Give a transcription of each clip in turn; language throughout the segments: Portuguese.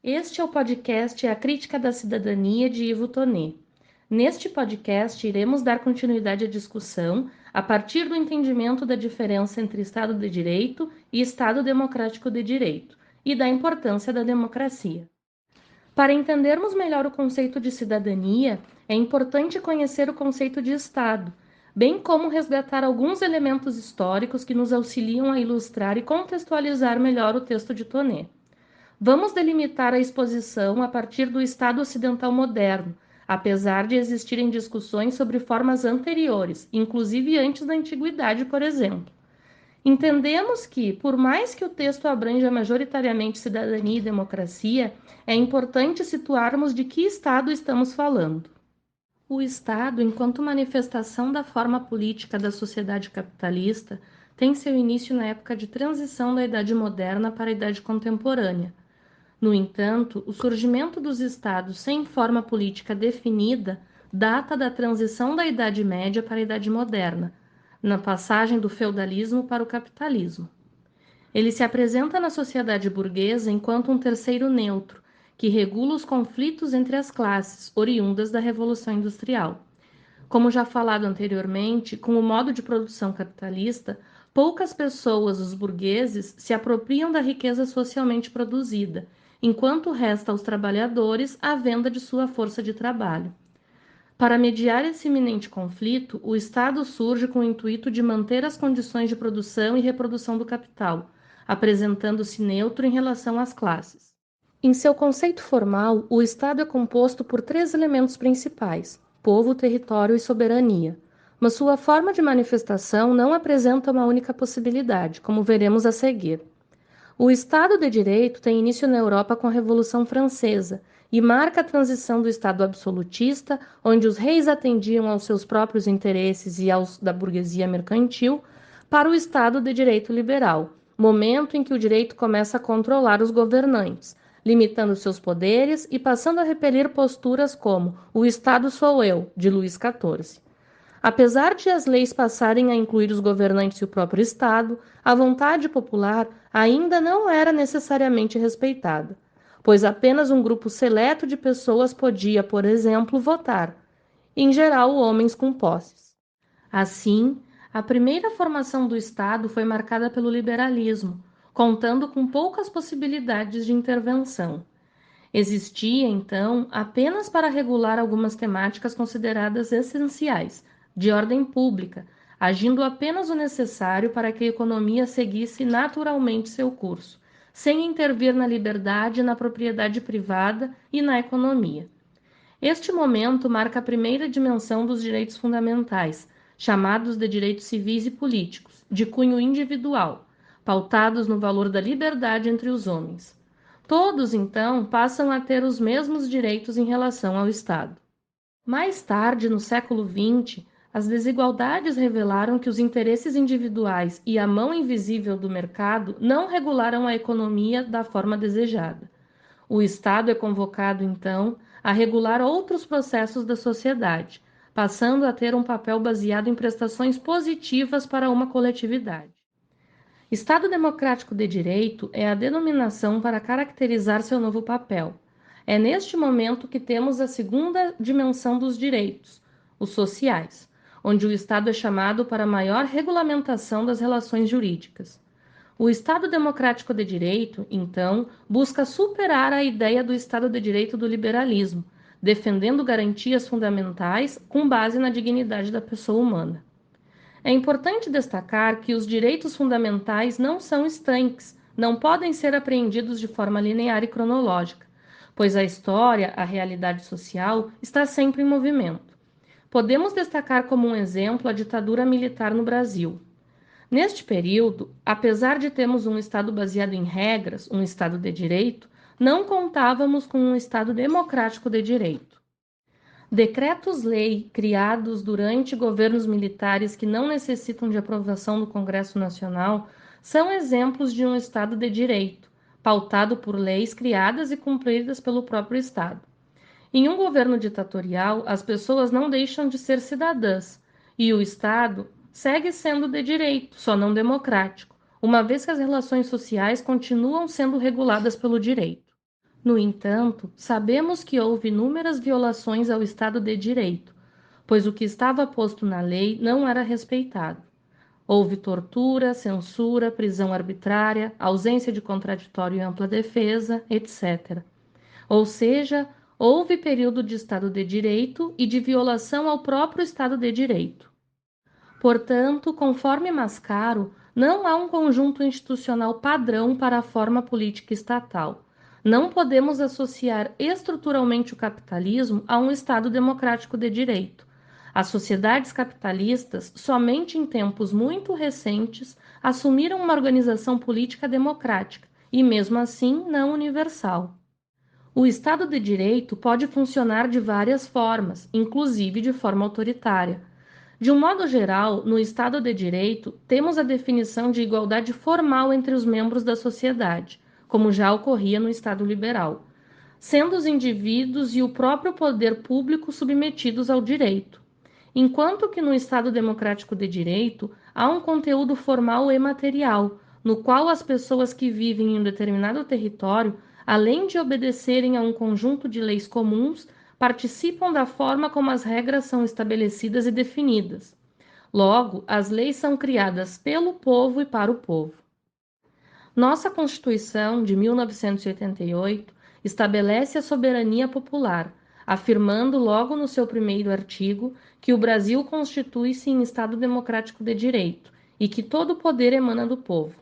Este é o podcast A Crítica da Cidadania de Ivo Tonet. Neste podcast, iremos dar continuidade à discussão a partir do entendimento da diferença entre Estado de Direito e Estado Democrático de Direito e da importância da democracia. Para entendermos melhor o conceito de cidadania, é importante conhecer o conceito de Estado, bem como resgatar alguns elementos históricos que nos auxiliam a ilustrar e contextualizar melhor o texto de Tonet. Vamos delimitar a exposição a partir do Estado ocidental moderno, apesar de existirem discussões sobre formas anteriores, inclusive antes da Antiguidade, por exemplo. Entendemos que, por mais que o texto abranja majoritariamente cidadania e democracia, é importante situarmos de que Estado estamos falando. O Estado, enquanto manifestação da forma política da sociedade capitalista, tem seu início na época de transição da Idade Moderna para a Idade Contemporânea. No entanto, o surgimento dos estados sem forma política definida data da transição da Idade Média para a Idade Moderna, na passagem do feudalismo para o capitalismo. Ele se apresenta na sociedade burguesa enquanto um terceiro neutro, que regula os conflitos entre as classes, oriundas da Revolução Industrial. Como já falado anteriormente, com o modo de produção capitalista, poucas pessoas, os burgueses, se apropriam da riqueza socialmente produzida, enquanto resta aos trabalhadores a venda de sua força de trabalho. Para mediar esse iminente conflito, o Estado surge com o intuito de manter as condições de produção e reprodução do capital, apresentando-se neutro em relação às classes. Em seu conceito formal, o Estado é composto por três elementos principais: povo, território e soberania. Mas sua forma de manifestação não apresenta uma única possibilidade, como veremos a seguir. O Estado de Direito tem início na Europa com a Revolução Francesa e marca a transição do Estado absolutista, onde os reis atendiam aos seus próprios interesses e aos da burguesia mercantil, para o Estado de Direito liberal, momento em que o direito começa a controlar os governantes, limitando seus poderes e passando a repelir posturas como "o Estado sou eu", de Luís XIV. Apesar de as leis passarem a incluir os governantes e o próprio Estado, a vontade popular ainda não era necessariamente respeitada, pois apenas um grupo seleto de pessoas podia, por exemplo, votar, em geral homens com posses. Assim, a primeira formação do Estado foi marcada pelo liberalismo, contando com poucas possibilidades de intervenção. Existia, então, apenas para regular algumas temáticas consideradas essenciais, de ordem pública, agindo apenas o necessário para que a economia seguisse naturalmente seu curso, sem intervir na liberdade, na propriedade privada e na economia. Este momento marca a primeira dimensão dos direitos fundamentais, chamados de direitos civis e políticos, de cunho individual, pautados no valor da liberdade entre os homens. Todos, então, passam a ter os mesmos direitos em relação ao Estado. Mais tarde, no século XX, as desigualdades revelaram que os interesses individuais e a mão invisível do mercado não regularam a economia da forma desejada. O Estado é convocado, então, a regular outros processos da sociedade, passando a ter um papel baseado em prestações positivas para uma coletividade. Estado Democrático de Direito é a denominação para caracterizar seu novo papel. É neste momento que temos a segunda dimensão dos direitos, os sociais, onde o Estado é chamado para maior regulamentação das relações jurídicas. O Estado Democrático de Direito, então, busca superar a ideia do Estado de Direito do liberalismo, defendendo garantias fundamentais com base na dignidade da pessoa humana. É importante destacar que os direitos fundamentais não são estanques, não podem ser apreendidos de forma linear e cronológica, pois a história, a realidade social, está sempre em movimento. Podemos destacar como um exemplo a ditadura militar no Brasil. Neste período, apesar de termos um Estado baseado em regras, um Estado de direito, não contávamos com um Estado democrático de direito. Decretos-lei criados durante governos militares que não necessitam de aprovação do Congresso Nacional são exemplos de um Estado de direito, pautado por leis criadas e cumpridas pelo próprio Estado. Em um governo ditatorial, as pessoas não deixam de ser cidadãs, e o Estado segue sendo de direito, só não democrático, uma vez que as relações sociais continuam sendo reguladas pelo direito. No entanto, sabemos que houve inúmeras violações ao Estado de Direito, pois o que estava posto na lei não era respeitado. Houve tortura, censura, prisão arbitrária, ausência de contraditório e ampla defesa, etc. Ou seja, houve período de Estado de Direito e de violação ao próprio Estado de Direito. Portanto, conforme Mascaro, não há um conjunto institucional padrão para a forma política estatal. Não podemos associar estruturalmente o capitalismo a um Estado democrático de direito. As sociedades capitalistas, somente em tempos muito recentes, assumiram uma organização política democrática e, mesmo assim, não universal. O Estado de Direito pode funcionar de várias formas, inclusive de forma autoritária. De um modo geral, no Estado de Direito, temos a definição de igualdade formal entre os membros da sociedade, como já ocorria no Estado liberal, sendo os indivíduos e o próprio poder público submetidos ao direito. Enquanto que no Estado democrático de direito há um conteúdo formal e material, no qual as pessoas que vivem em um determinado território, além de obedecerem a um conjunto de leis comuns, participam da forma como as regras são estabelecidas e definidas. Logo, as leis são criadas pelo povo e para o povo. Nossa Constituição, de 1988, estabelece a soberania popular, afirmando logo no seu primeiro artigo que o Brasil constitui-se em Estado democrático de direito e que todo o poder emana do povo,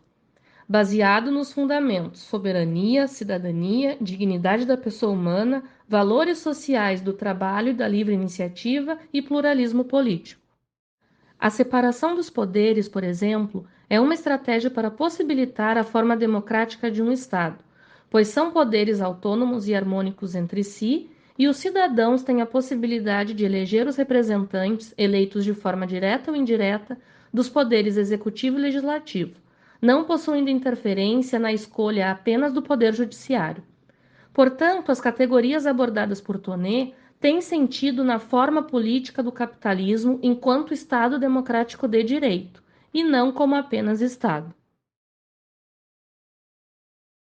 baseado nos fundamentos soberania, cidadania, dignidade da pessoa humana, valores sociais do trabalho e da livre iniciativa e pluralismo político. A separação dos poderes, por exemplo, é uma estratégia para possibilitar a forma democrática de um Estado, pois são poderes autônomos e harmônicos entre si, e os cidadãos têm a possibilidade de eleger os representantes, eleitos de forma direta ou indireta, dos poderes executivo e legislativo, não possuindo interferência na escolha apenas do poder judiciário. Portanto, as categorias abordadas por Tonet têm sentido na forma política do capitalismo enquanto Estado democrático de direito, e não como apenas Estado.